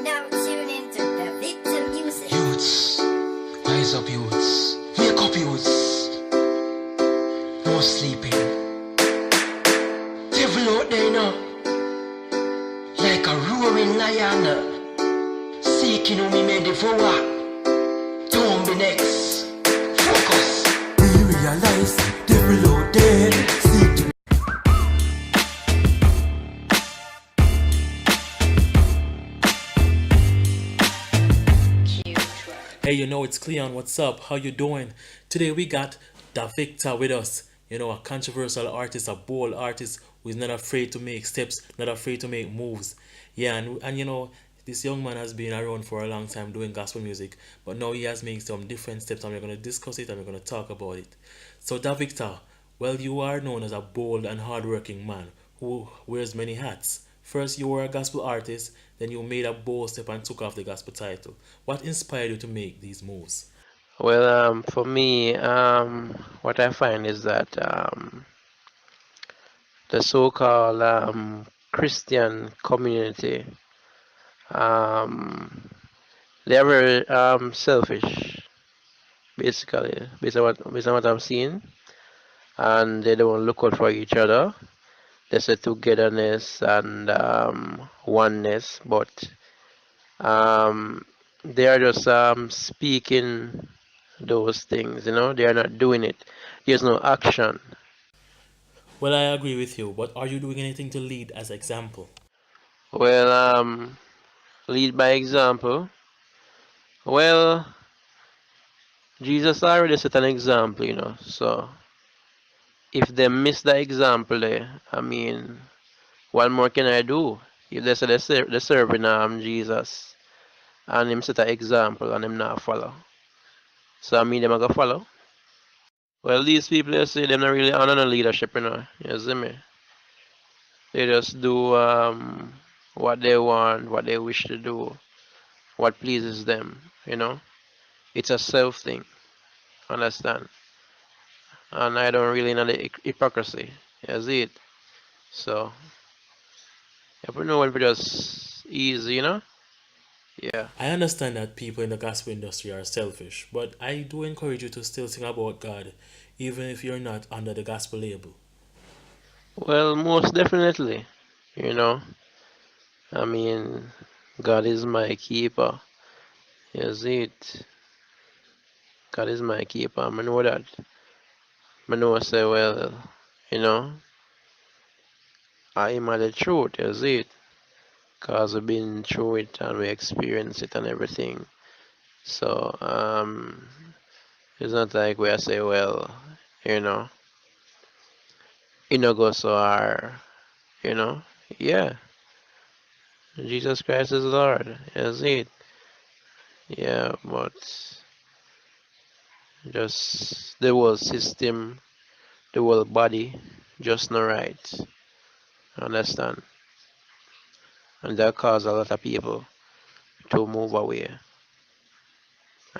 are now tuning to the Victor Music. Youths, rise up youths, wake up youths. No sleeping. Devil out there now, like a roaring lion, seeking whom he may devour. Don't be next. Focus. We realize devil out there, seeking. Hey, it's Cleon. What's up? How you doing? Today we got Da Victor with us. A controversial artist, a bold artist who is not afraid to make steps, not afraid to make moves. Yeah, and this young man has been around for a long time doing gospel music, but now he has made some different steps, and we're going to discuss it and we're going to talk about it. So, Da Victor, well, you are known as a bold and hardworking man who wears many hats. First, you were a gospel artist, then you made a bold step and took off the gospel title. What inspired you to make these moves? Well, for me, what I find is that the so-called Christian community, they are very selfish, basically, based on what I'm seeing, and they don't look out for each other. They say togetherness and oneness, but they are just speaking those things, they are not doing it. There's no action. Well, I agree with you, but are you doing anything to lead as example? Well, lead by example. Well, Jesus already set an example, so if they miss the example there, what more can I do? If they say they're serving Jesus and him set an example and him not follow, so them I go follow. Well, these people, they say them not really honor no leadership, you see me? They just do what they want, what they wish to do, what pleases them. It's a self thing, understand? And I don't really know the hypocrisy, you see it? So, if we know it just easy. Yeah. I understand that people in the gospel industry are selfish, but I do encourage you to still sing about God, even if you're not under the gospel label. Well, most definitely, you know. I mean, God is my keeper. You see it? God is my keeper. I know that. I know I say, well, you know, I am the truth. You see it? Because we've been through it and we experience it and everything. So, it's not like we say, well, you know, it no go so hard. Yeah, Jesus Christ is Lord. You see it? Yeah, but just the whole system, the whole body, just not right. Understand? And that caused a lot of people to move away.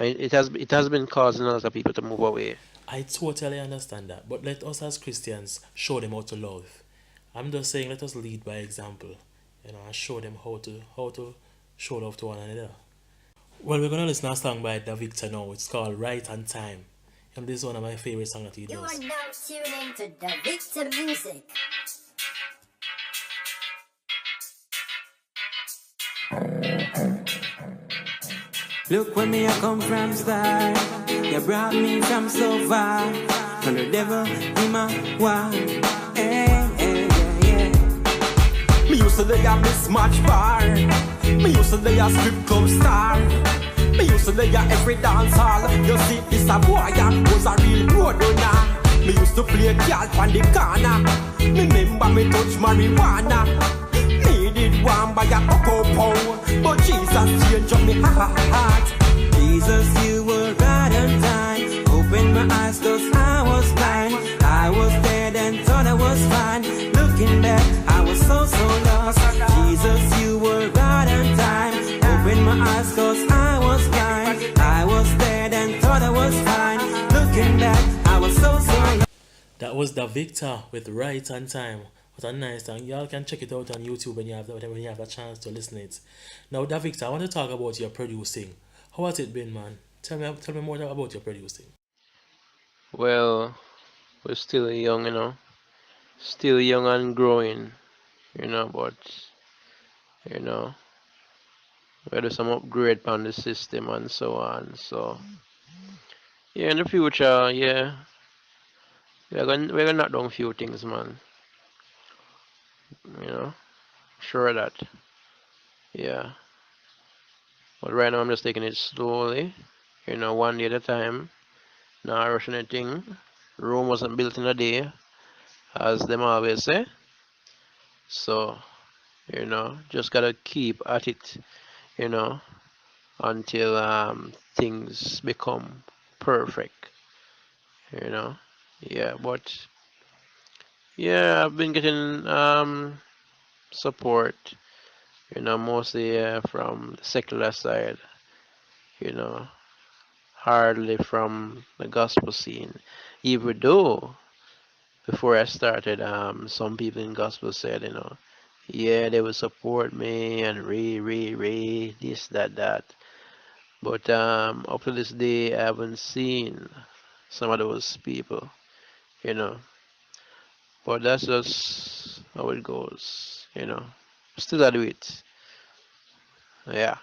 It has been causing a lot of people to move away. I totally understand that, but let us as Christians show them how to love. I'm just saying, let us lead by example, and show them how to show love to one another. Well, we're gonna listen to a song by Da Victor now. It's called Right on Time. And this is one of my favorite songs that he You does. are now tuning to the Victor Music. Look where me I come from, star. You brought me from so far. And the devil in my war. Hey, hey, yeah, yeah. Me used to lay a mismatch bar. Me used to lay a strip club star. Me used to lay a every dance hall. You see, this a boy and was a real road runner. Me used to play girl on the corner. Me remember me touch marijuana. Me did one by a cocoa. But Jesus changed up me heart. Jesus, you were right on time. Opened my eyes cause I was blind. I was dead and thought I was fine. Looking back, I was so lost. Jesus, you were right on time. Opened my eyes cause I was blind. I was dead and thought I was fine. Looking back, I was so lost. That was Da Victor with Right on Time. What a nice song. Y'all can check it out on YouTube when you have the chance to listen it. Now, Davix, I want to talk about your producing. How has it been, man? Tell me more about your producing. Well, we're still young, still young and growing, but you know, we do some upgrade on the system and so on. So yeah, in the future, yeah, we're gonna knock down a few things, man. You know, sure that, yeah. But right now I'm just taking it slowly, one day at a time. Not rushing anything. Rome wasn't built in a day, as them always say. So, just gotta keep at it, you know, until things become perfect, you know. Yeah, but yeah, I've been getting support, mostly from the secular side, you know, hardly from the gospel scene. Even though before I started, some people in gospel said, yeah, they would support me and this, that. But up to this day, I haven't seen some of those people, you know. But that's just how it goes. Still I do it. Yeah.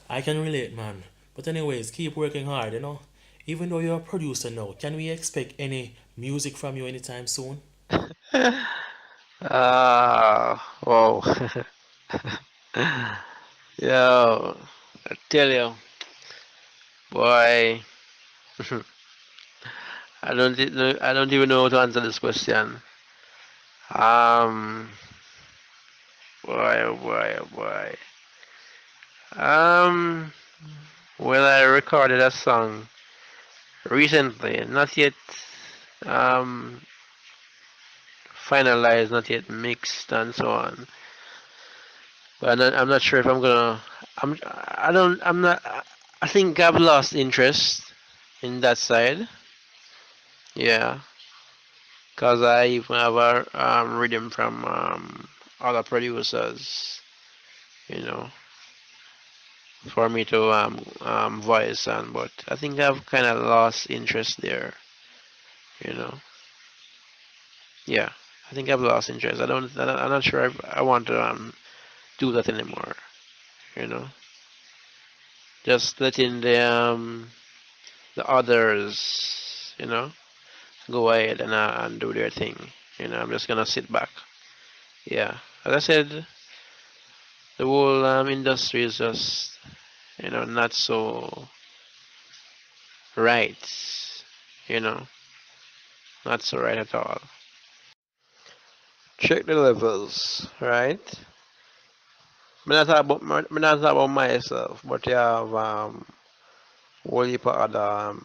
I can relate, man. But anyways, keep working hard. Even though you're a producer now, can we expect any music from you anytime soon? Wow. Yo, I tell you, boy, I don't even know how to answer this question. Um, boy, oh boy, oh boy. Um, well, I recorded a song recently, not yet um finalized, not yet mixed, and so on. But I'm not sure if I'm gonna. I don't. I'm not. I think I've lost interest in that side. Yeah, cause I even have a rhythm from other producers. You know, for me to voice on, but I think I've kind of lost interest there. You know. Yeah, I think I've lost interest. I'm not sure if I want to do that anymore. You know, just letting the others, go ahead and do their thing. I'm just gonna sit back. Yeah, as I said, the whole industry is just not so right. You know, not so right at all. Check the levels, right? Me not talk about myself, but you have whole heap of other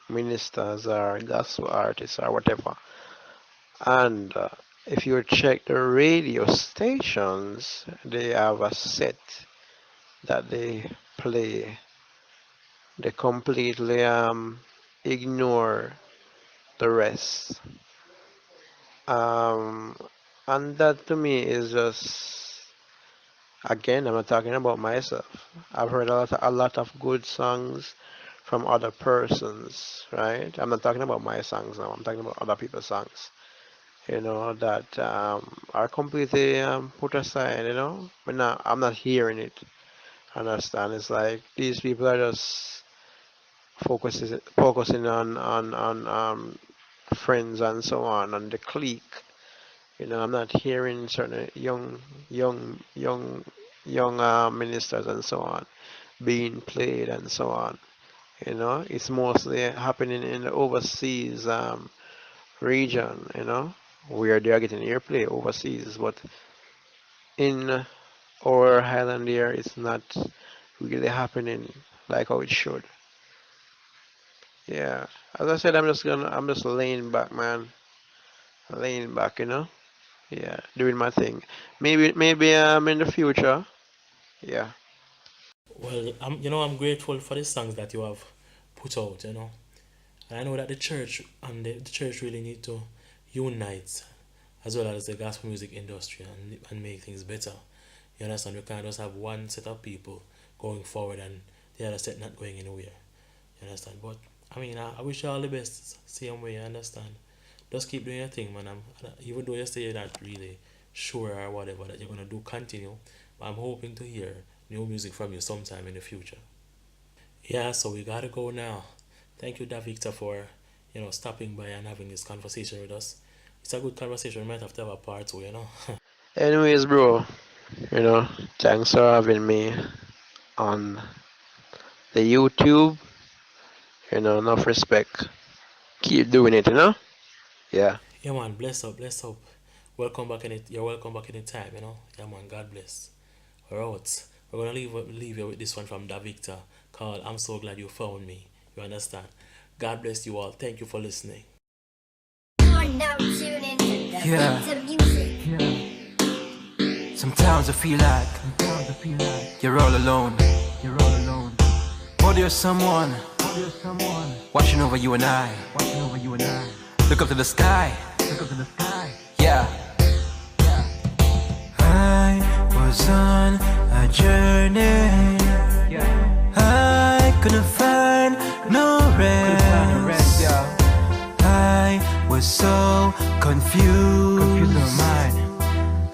ministers or gospel artists or whatever. And if you check the radio stations, they have a set that they play. They completely ignore the rest. Um, and that to me is just, again, I'm not talking about myself. I've heard a lot of good songs from other persons, right? I'm not talking about my songs now. I'm talking about other people's songs, that are completely put aside, I'm not hearing it. Understand? It's like these people are just focusing on friends and so on the clique. I'm not hearing certain young ministers and so on being played and so on. It's mostly happening in the overseas region, where they are getting airplay overseas, but in our Highland here, it's not really happening like how it should. Yeah, as I said, I'm just laying back, man, laying back, Yeah, doing my thing. Maybe in the future. Yeah. Well, I'm grateful for the songs that you have put out. And I know that the church really need to unite as well as the gospel music industry and make things better. You understand? We can't just have one set of people going forward and the other set not going anywhere. You understand? But I mean, I wish you all the best. Same way, you understand? Just keep doing your thing, man. Even though you say you're not really sure or whatever that you're gonna do, continue. But I'm hoping to hear new music from you sometime in the future. Yeah, so we gotta go now. Thank you, Davicta, for stopping by and having this conversation with us. It's a good conversation. We might have to have a part two, Anyways, bro, thanks for having me on the YouTube. Enough respect. Keep doing it. Yeah. Yeah, man. Bless up, bless up. Welcome back in it. You're welcome back anytime. Yeah, man. God bless. We're out. We're gonna leave you with this one from Davicta called "I'm So Glad You Found Me." You understand? God bless you all. Thank you for listening. You are now tuning to the Yeah. Victor Music. Sometimes I feel like you're all alone. But there's someone watching over you and I. Look up to the sky. Yeah. I was on a journey. I couldn't find no rest. I was so confused.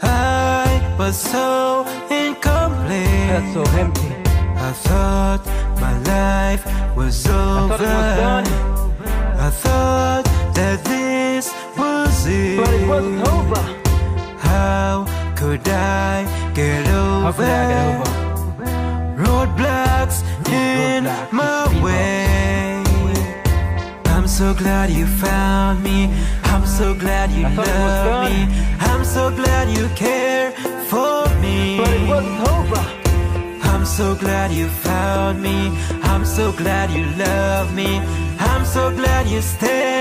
I was so incomplete. That's so empty. I thought my life was over. I thought that this was it. But it wasn't over. How could I get over? Roadblocks in my way. I'm so glad you found me. I'm so glad you love me. I'm so glad you care for me. But it wasn't over. I'm so glad you found me. I'm so glad you love me. I'm so glad you stay.